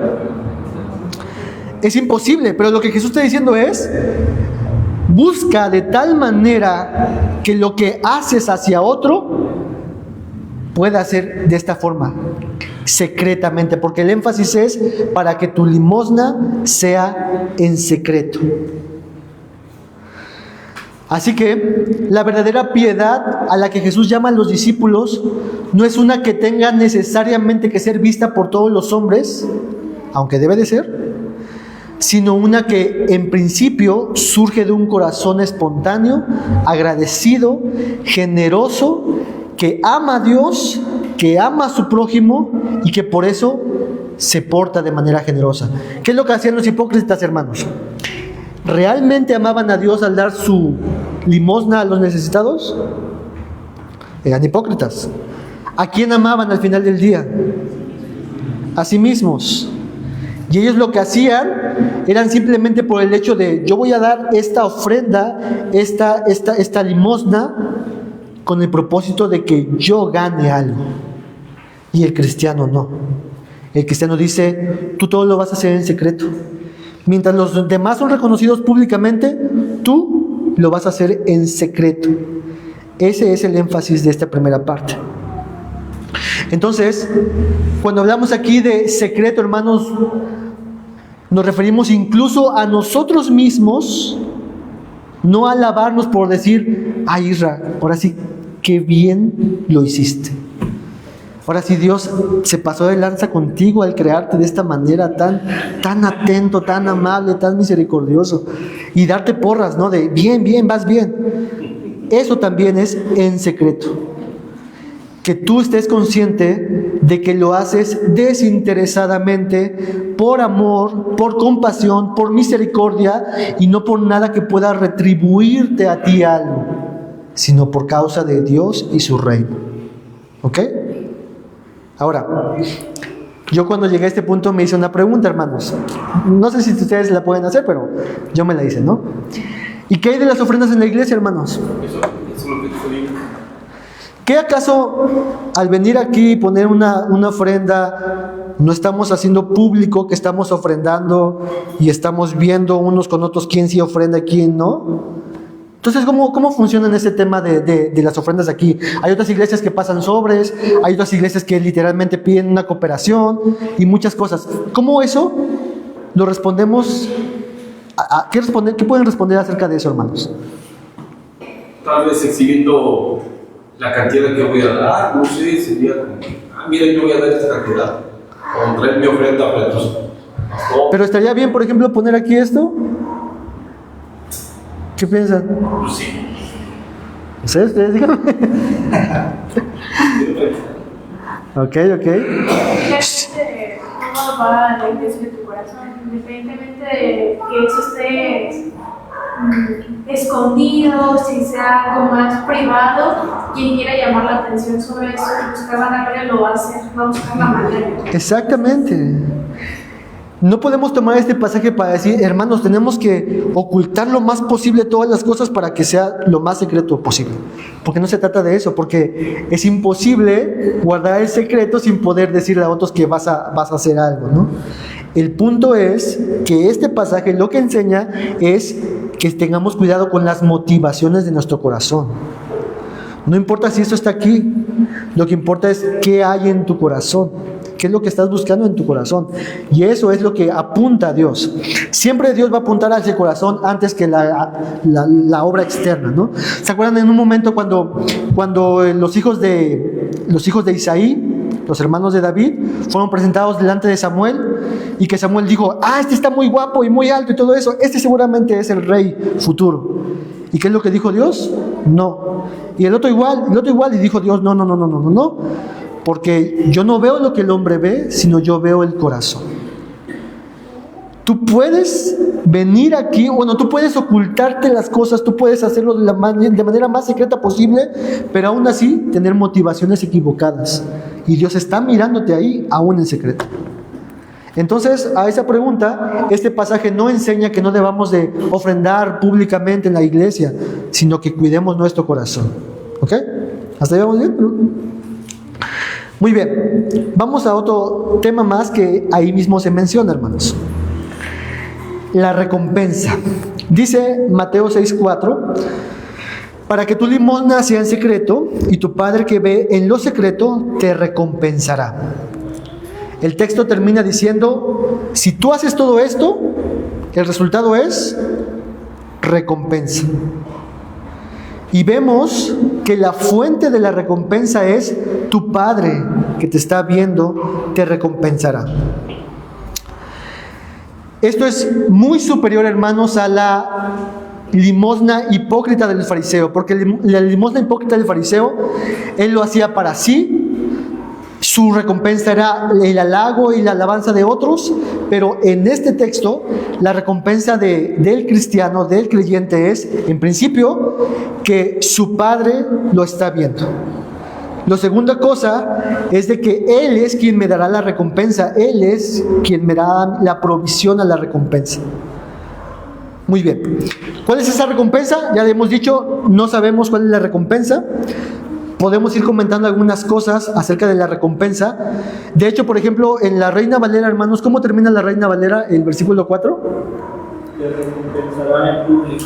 Es imposible, pero lo que Jesús está diciendo es: busca de tal manera que lo que haces hacia otro pueda ser de esta forma, secretamente, porque el énfasis es para que tu limosna sea en secreto. Así que la verdadera piedad a la que Jesús llama a los discípulos no es una que tenga necesariamente que ser vista por todos los hombres, aunque debe de ser, sino una que en principio surge de un corazón espontáneo, agradecido, generoso, que ama a Dios, que ama a su prójimo y que por eso se porta de manera generosa. ¿Qué es lo que hacían los hipócritas, hermanos? ¿Realmente amaban a Dios al dar su limosna a los necesitados? Eran hipócritas. ¿A quién amaban al final del día? A sí mismos. Y ellos lo que hacían eran simplemente por el hecho de: yo voy a dar esta ofrenda, esta limosna, con el propósito de que yo gane algo. Y el cristiano no. El cristiano dice: tú todo lo vas a hacer en secreto. Mientras los demás son reconocidos públicamente, tú lo vas a hacer en secreto. Ese es el énfasis de esta primera parte. Entonces, cuando hablamos aquí de secreto, hermanos, nos referimos incluso a nosotros mismos, no a alabarnos por decir: ay, Isra, ahora sí, qué bien lo hiciste. Ahora sí, Dios se pasó de lanza contigo al crearte de esta manera tan atento, tan amable, tan misericordioso. Y darte porras, ¿no? De bien, vas bien. Eso también es en secreto. Que tú estés consciente de que lo haces desinteresadamente, por amor, por compasión, por misericordia, y no por nada que pueda retribuirte a ti algo, sino por causa de Dios y su reino. ¿Ok? Ahora, yo cuando llegué a este punto me hice una pregunta, hermanos. No sé si ustedes la pueden hacer, pero yo me la hice, ¿no? ¿Y qué hay de las ofrendas en la iglesia, hermanos? Eso es lo que te digo. ¿Qué acaso al venir aquí y poner una ofrenda, no estamos haciendo público que estamos ofrendando y estamos viendo unos con otros quién sí ofrenda y quién no? Entonces, ¿cómo funciona en este tema de las ofrendas aquí? Hay otras iglesias que pasan sobres, hay otras iglesias que literalmente piden una cooperación y muchas cosas. ¿Cómo eso lo respondemos? ¿Qué pueden responder acerca de eso, hermanos? Tal vez exhibiendo la cantidad que voy a dar, no sé, sería como: mira, yo voy a dar esta cantidad, o traer mi ofrenda para tus pastores. Pero estaría bien, por ejemplo, poner aquí esto. ¿Qué piensan? Pues sí. Ustedes díganme. Ok. ¿Cómo va la iglesia de tu corazón? Independientemente de que eso esté escondido, si sea algo más privado, quien quiera llamar la atención sobre eso y buscar la gloria lo va a hacer, va a buscar la manera. Exactamente. No podemos tomar este pasaje para decir: hermanos, tenemos que ocultar lo más posible todas las cosas para que sea lo más secreto posible. Porque no se trata de eso, porque es imposible guardar el secreto sin poder decirle a otros que vas a hacer algo, ¿no? El punto es que este pasaje lo que enseña es que tengamos cuidado con las motivaciones de nuestro corazón. No importa si esto está aquí, lo que importa es qué hay en tu corazón. ¿Qué es lo que estás buscando en tu corazón? Y eso es lo que apunta a Dios. Siempre Dios va a apuntar a ese corazón antes que la obra externa, ¿no? ¿Se acuerdan en un momento cuando los hijos de Isaí, los hermanos de David, fueron presentados delante de Samuel, y que Samuel dijo: este está muy guapo y muy alto y todo eso, este seguramente es el rey futuro? ¿Y qué es lo que dijo Dios? No. Y el otro igual, y dijo Dios: no. Porque yo no veo lo que el hombre ve, sino yo veo el corazón. Tú puedes venir aquí, bueno, tú puedes ocultarte las cosas, tú puedes hacerlo de manera más secreta posible, pero aún así tener motivaciones equivocadas. Y Dios está mirándote ahí, aún en secreto. Entonces, a esa pregunta, este pasaje no enseña que no debamos de ofrendar públicamente en la iglesia, sino que cuidemos nuestro corazón. ¿Ok? ¿Hasta ahí vamos bien? Muy bien. Vamos a otro tema más que ahí mismo se menciona, hermanos. La recompensa. Dice Mateo 6:4, para que tu limosna sea en secreto, y tu Padre que ve en lo secreto te recompensará. El texto termina diciendo, si tú haces todo esto, el resultado es recompensa. Y vemos que la fuente de la recompensa es tu Padre que te está viendo, te recompensará. Esto es muy superior, hermanos, a la limosna hipócrita del fariseo, porque la limosna hipócrita del fariseo, él lo hacía para sí. Su recompensa era el halago y la alabanza de otros, pero en este texto la recompensa del cristiano, del creyente es, en principio, que su Padre lo está viendo. La segunda cosa es de que Él es quien me dará la recompensa, Él es quien me da la provisión a la recompensa. Muy bien. ¿Cuál es esa recompensa? Ya hemos dicho, no sabemos cuál es la recompensa. Podemos ir comentando algunas cosas acerca de la recompensa. De hecho, por ejemplo, en la Reina Valera, hermanos, ¿cómo termina la Reina Valera el versículo 4? Te recompensará en público.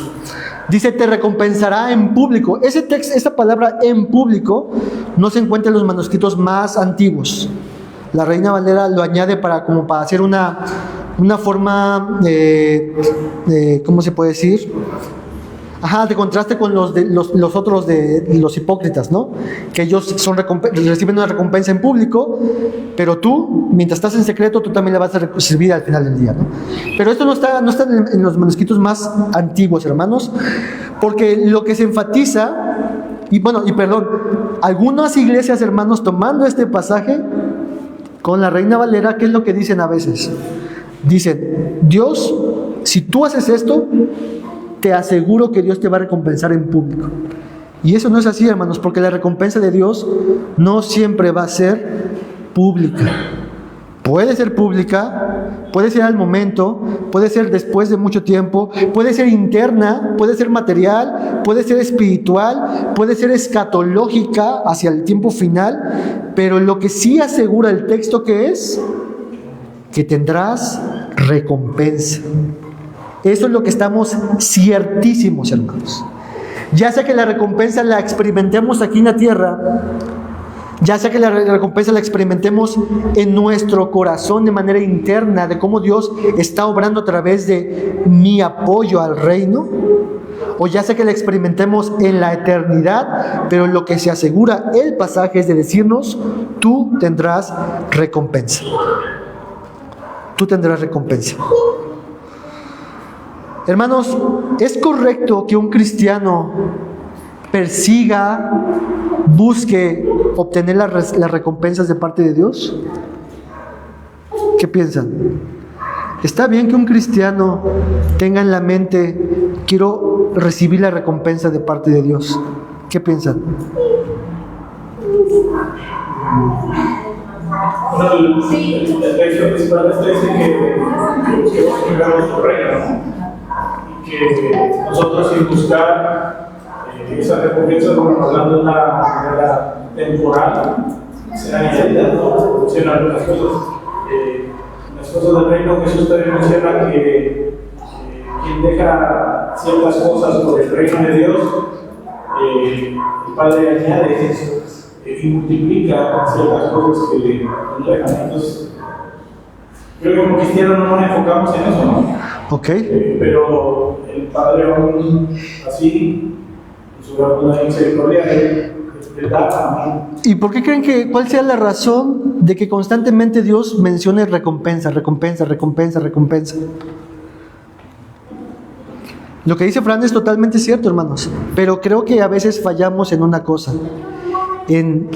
Dice, te recompensará en público. Esa palabra en público no se encuentra en los manuscritos más antiguos. La Reina Valera lo añade como para hacer una forma ¿cómo se puede decir? De contraste con los otros de los hipócritas, ¿no? Que ellos reciben una recompensa en público, pero tú, mientras estás en secreto, tú también la vas a recibir al final del día, ¿no? Pero esto no está en los manuscritos más antiguos, hermanos, porque lo que se enfatiza, algunas iglesias, hermanos, tomando este pasaje con la Reina Valera, ¿qué es lo que dicen a veces? Dicen, Dios, si tú haces esto, te aseguro que Dios te va a recompensar en público. Y eso no es así, hermanos, porque la recompensa de Dios no siempre va a ser pública. Puede ser pública, puede ser al momento, puede ser después de mucho tiempo, puede ser interna, puede ser material, puede ser espiritual, puede ser escatológica hacia el tiempo final, pero lo que sí asegura el texto que tendrás recompensa. Eso es lo que estamos ciertísimos, hermanos. Ya sea que la recompensa la experimentemos aquí en la tierra, ya sea que la recompensa la experimentemos en nuestro corazón de manera interna, de cómo Dios está obrando a través de mi apoyo al reino, o ya sea que la experimentemos en la eternidad, pero lo que se asegura el pasaje es de decirnos, tú tendrás recompensa. Tú tendrás recompensa. Hermanos, ¿es correcto que un cristiano persiga, busque obtener las recompensas de parte de Dios? ¿Qué piensan? ¿Está bien que un cristiano tenga en la mente, quiero recibir la recompensa de parte de Dios? ¿Qué piensan? Sí. El texto principal de este dice que buscamos su reino, ¿no? Que nosotros sin buscar esa recompensa, como hablando de una manera temporal, será añadida, ¿no? Menciona algunas cosas. Las cosas del reino, Jesús también menciona que quien deja ciertas cosas por el reino de Dios, el Padre añade y multiplica ciertas cosas que no dejan. Entonces, creo que como cristianos no nos enfocamos en eso, ¿no? Okay. Pero el Padre aún así, en su gran misericordia, Él da. ¿Y por qué creen cuál sea la razón de que constantemente Dios mencione recompensa, recompensa, recompensa, recompensa? Lo que dice Fran es totalmente cierto, hermanos, pero creo que a veces fallamos en una cosa, en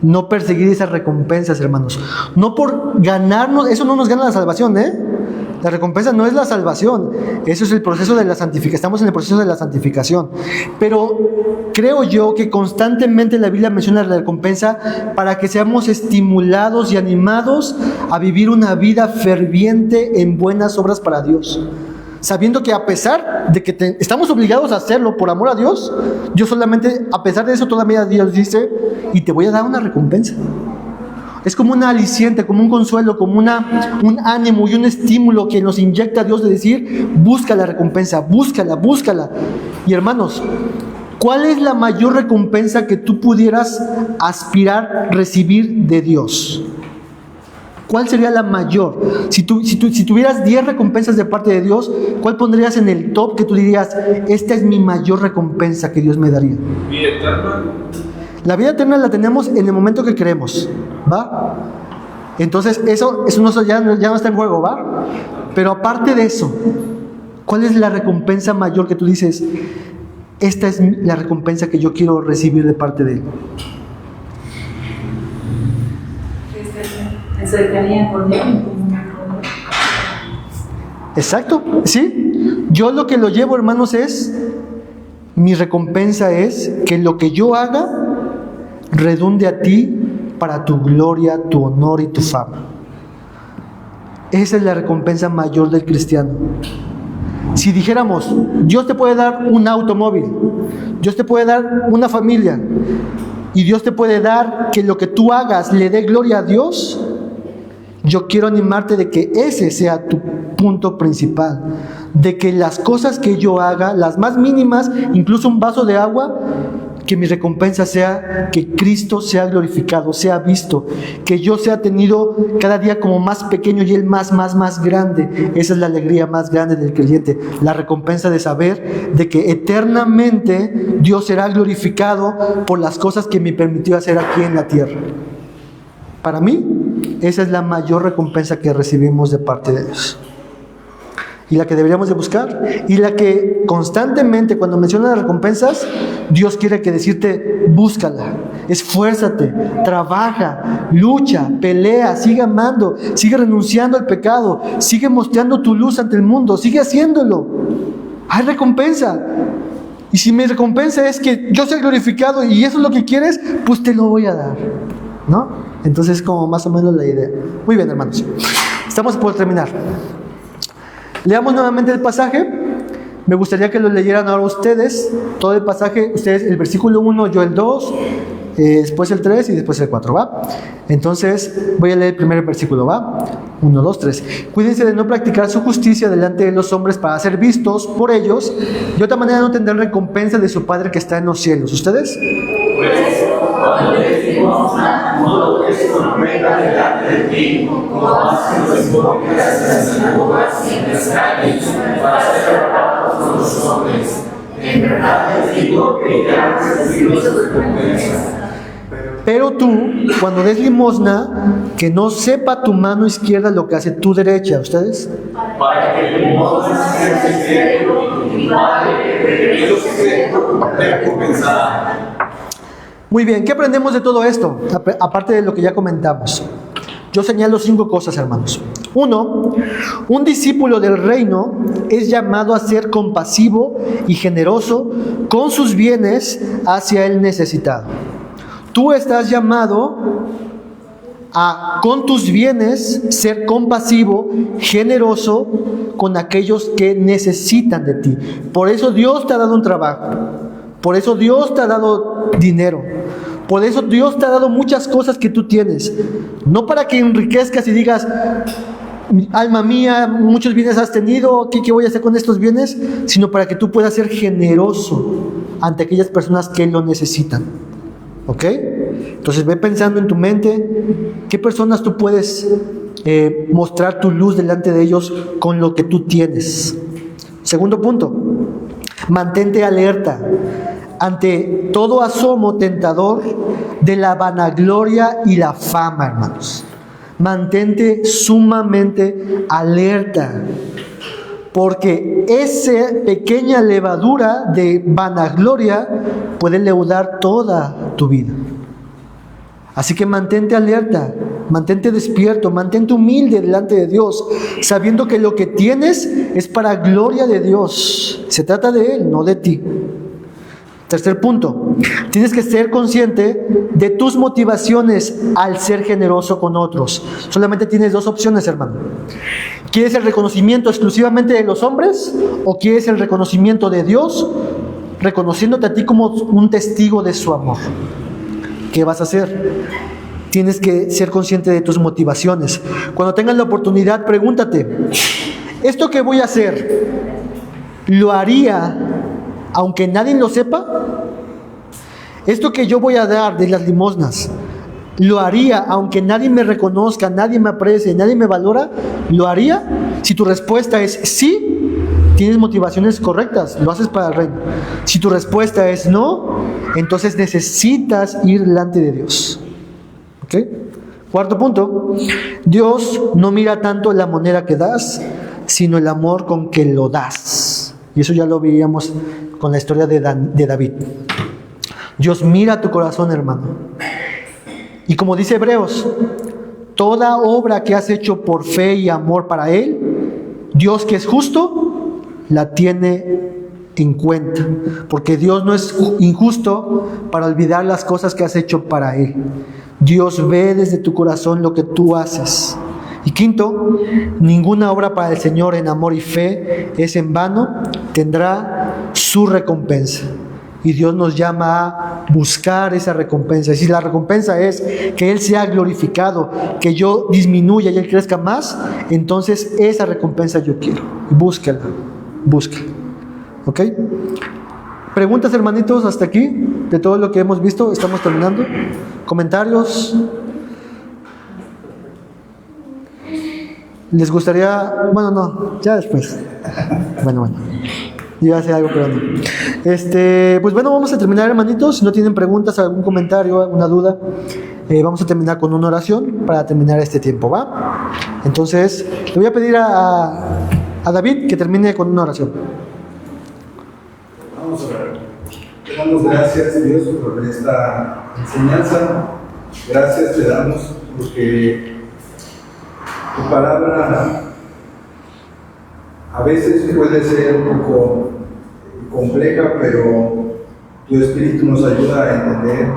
no perseguir esas recompensas, hermanos. No por ganarnos, eso no nos gana la salvación, La recompensa no es la salvación, eso es el proceso de la santificación, estamos en el proceso de la santificación. Pero creo yo que constantemente la Biblia menciona la recompensa para que seamos estimulados y animados a vivir una vida ferviente en buenas obras para Dios. Sabiendo que a pesar de que estamos obligados a hacerlo por amor a Dios, Dios solamente, a pesar de eso, todavía Dios dice, y te voy a dar una recompensa. Es como un aliciente, como un consuelo, como un ánimo y un estímulo que nos inyecta Dios de decir, busca la recompensa, búscala, búscala. Y hermanos, ¿cuál es la mayor recompensa que tú pudieras aspirar recibir de Dios? ¿Cuál sería la mayor? Si tuvieras 10 recompensas de parte de Dios, ¿cuál pondrías en el top que tú dirías, esta es mi mayor recompensa que Dios me daría? Vida eterna. La vida eterna la tenemos en el momento que queremos, ¿va? Entonces eso ya no está en juego, ¿va? Pero aparte de eso, ¿cuál es la recompensa mayor que tú dices, esta es la recompensa que yo quiero recibir de parte de Él? Cercanía con Él. Exacto, ¿sí? Yo lo que lo llevo, hermanos, mi recompensa es que lo que yo haga redunde a ti para tu gloria, tu honor y tu fama. Esa es la recompensa mayor del cristiano. Si dijéramos, Dios te puede dar un automóvil, Dios te puede dar una familia, y Dios te puede dar que lo que tú hagas le dé gloria a Dios, yo quiero animarte de que ese sea tu punto principal, de que las cosas que yo haga, las más mínimas, incluso un vaso de agua, que mi recompensa sea que Cristo sea glorificado, sea visto, que yo sea tenido cada día como más pequeño y Él más grande. Esa es la alegría más grande del creyente, la recompensa de saber de que eternamente Dios será glorificado por las cosas que me permitió hacer aquí en la tierra. Para mí, esa es la mayor recompensa que recibimos de parte de Dios. Y la que deberíamos de buscar, y la que constantemente cuando menciona las recompensas, Dios quiere que decirte, búscala, esfuérzate, trabaja, lucha, pelea, sigue amando, sigue renunciando al pecado, sigue mostrando tu luz ante el mundo, sigue haciéndolo. Hay recompensa. Y si mi recompensa es que yo sea glorificado y eso es lo que quieres, pues te lo voy a dar, ¿no? Entonces, como más o menos la idea. Muy bien, hermanos. Estamos por terminar. Leamos nuevamente el pasaje. Me gustaría que lo leyeran ahora ustedes. Todo el pasaje, ustedes el versículo 1, yo el 2, después el 3 y después el 4, ¿va? Entonces, voy a leer el primer versículo, ¿va? 1, 2, 3. Cuídense de no practicar su justicia delante de los hombres para ser vistos por ellos. De otra manera no tendrán recompensa de su Padre que está en los cielos. ¿Ustedes? Cuando decimos no lo que se prometa delante de ti, como hacen los hipócritas en las sinagogas y en las calles, para ser agradados por los hombres. En verdad les digo que ya han recibido su recompensa. Pero tú, cuando des limosna, que no sepa tu mano izquierda lo que hace tu derecha. ¿Ustedes? Para que el limosna sea secreto y tu Padre que ve lo secreto te recompensará. Muy bien, ¿qué aprendemos de todo esto? Aparte de lo que ya comentamos. Yo señalo 5 cosas, hermanos. 1, un discípulo del reino es llamado a ser compasivo y generoso con sus bienes hacia el necesitado. Tú estás llamado a, con tus bienes, ser compasivo, generoso con aquellos que necesitan de ti. Por eso Dios te ha dado un trabajo. Por eso Dios te ha dado dinero. Por eso Dios te ha dado muchas cosas que tú tienes. No para que enriquezcas y digas, alma mía, muchos bienes has tenido, ¿qué voy a hacer con estos bienes? Sino para que tú puedas ser generoso ante aquellas personas que lo necesitan. ¿Ok? Entonces ve pensando en tu mente, ¿qué personas tú puedes mostrar tu luz delante de ellos con lo que tú tienes? Segundo punto, mantente alerta ante todo asomo tentador de la vanagloria y la fama, hermanos. Mantente sumamente alerta, porque esa pequeña levadura de vanagloria puede leudar toda tu vida. Así que mantente alerta, mantente despierto, mantente humilde delante de Dios, sabiendo que lo que tienes es para gloria de Dios. Se trata de Él, no de ti. Tercer punto, tienes que ser consciente de tus motivaciones al ser generoso con otros. Solamente tienes dos opciones, hermano. ¿Quieres el reconocimiento exclusivamente de los hombres o quieres el reconocimiento de Dios, reconociéndote a ti como un testigo de su amor? ¿Qué vas a hacer? Tienes que ser consciente de tus motivaciones. Cuando tengas la oportunidad, pregúntate, ¿esto que voy a hacer lo haría aunque nadie lo sepa? ¿Esto que yo voy a dar de las limosnas lo haría aunque nadie me reconozca, nadie me aprecie, nadie me valora? ¿Lo haría? Si tu respuesta es sí, tienes motivaciones correctas, lo haces para el reino. Si tu respuesta es no, entonces necesitas ir delante de Dios. ¿Ok? Cuarto punto, Dios no mira tanto la moneda que das, sino el amor con que lo das. Y eso ya lo veíamos con la historia de David. Dios mira tu corazón, hermano. Y como dice Hebreos, toda obra que has hecho por fe y amor para Él, Dios que es justo, la tiene en cuenta. Porque Dios no es injusto para olvidar las cosas que has hecho para Él. Dios ve desde tu corazón lo que tú haces. Y quinto, ninguna obra para el Señor en amor y fe es en vano, tendrá su recompensa. Y Dios nos llama a buscar esa recompensa. Y si la recompensa es que Él sea glorificado, que yo disminuya y Él crezca más, entonces esa recompensa yo quiero. Y búsquela, búsquela. ¿Ok? ¿Preguntas, hermanitos, hasta aquí? De todo lo que hemos visto, estamos terminando. ¿Comentarios? ¿Les gustaría? Bueno, no, ya después. Bueno. Yo iba a hacer algo, pero no. Pues bueno, vamos a terminar, hermanitos. Si no tienen preguntas, algún comentario, alguna duda, vamos a terminar con una oración para terminar este tiempo, ¿va? Entonces, le voy a pedir a David que termine con una oración. Vamos a orar. Te damos gracias, Dios, por esta enseñanza. Gracias te damos porque tu palabra a veces puede ser un poco compleja, pero tu Espíritu nos ayuda a entender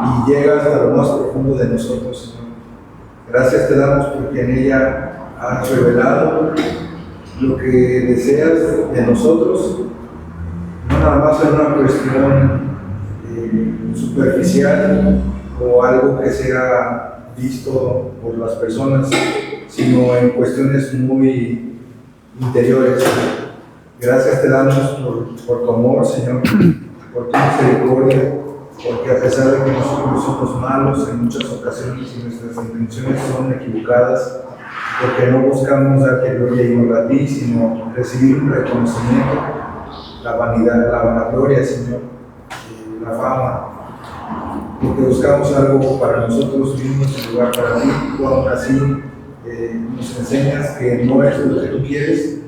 y llega hasta lo más profundo de nosotros, Señor. Gracias te damos porque en ella has revelado lo que deseas de nosotros, no nada más en una cuestión superficial o algo que sea visto por las personas, sino en cuestiones muy interiores. Gracias te damos por tu amor, Señor, por tu misericordia, porque a pesar de que nosotros somos malos en muchas ocasiones y nuestras intenciones son equivocadas, porque no buscamos darte gloria y honra a ti, sino recibir un reconocimiento, la vanidad, la vanagloria, Señor, la fama, porque buscamos algo para nosotros mismos en lugar para ti. Tú aún así nos enseñas que no es lo que tú quieres,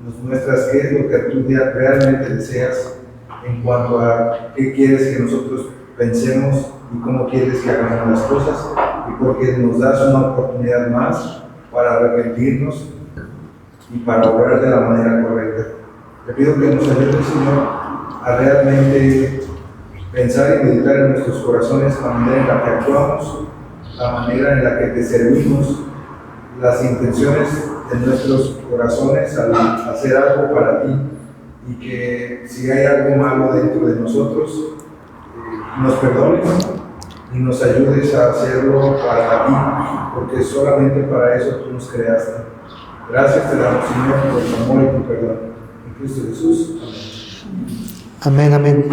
nos muestras qué es lo que tú realmente deseas en cuanto a qué quieres que nosotros pensemos y cómo quieres que hagamos las cosas, y porque nos das una oportunidad más para arrepentirnos y para obrar de la manera correcta. Te pido que nos ayudes, Señor, a realmente pensar y meditar en nuestros corazones la manera en la que actuamos, la manera en la que te servimos, las intenciones de nuestros corazones al hacer algo para ti, y que si hay algo malo dentro de nosotros, nos perdones y nos ayudes a hacerlo para ti, porque solamente para eso tú nos creaste. Gracias te damos, Señor, por tu amor y tu perdón. En Cristo Jesús. Amén, amén.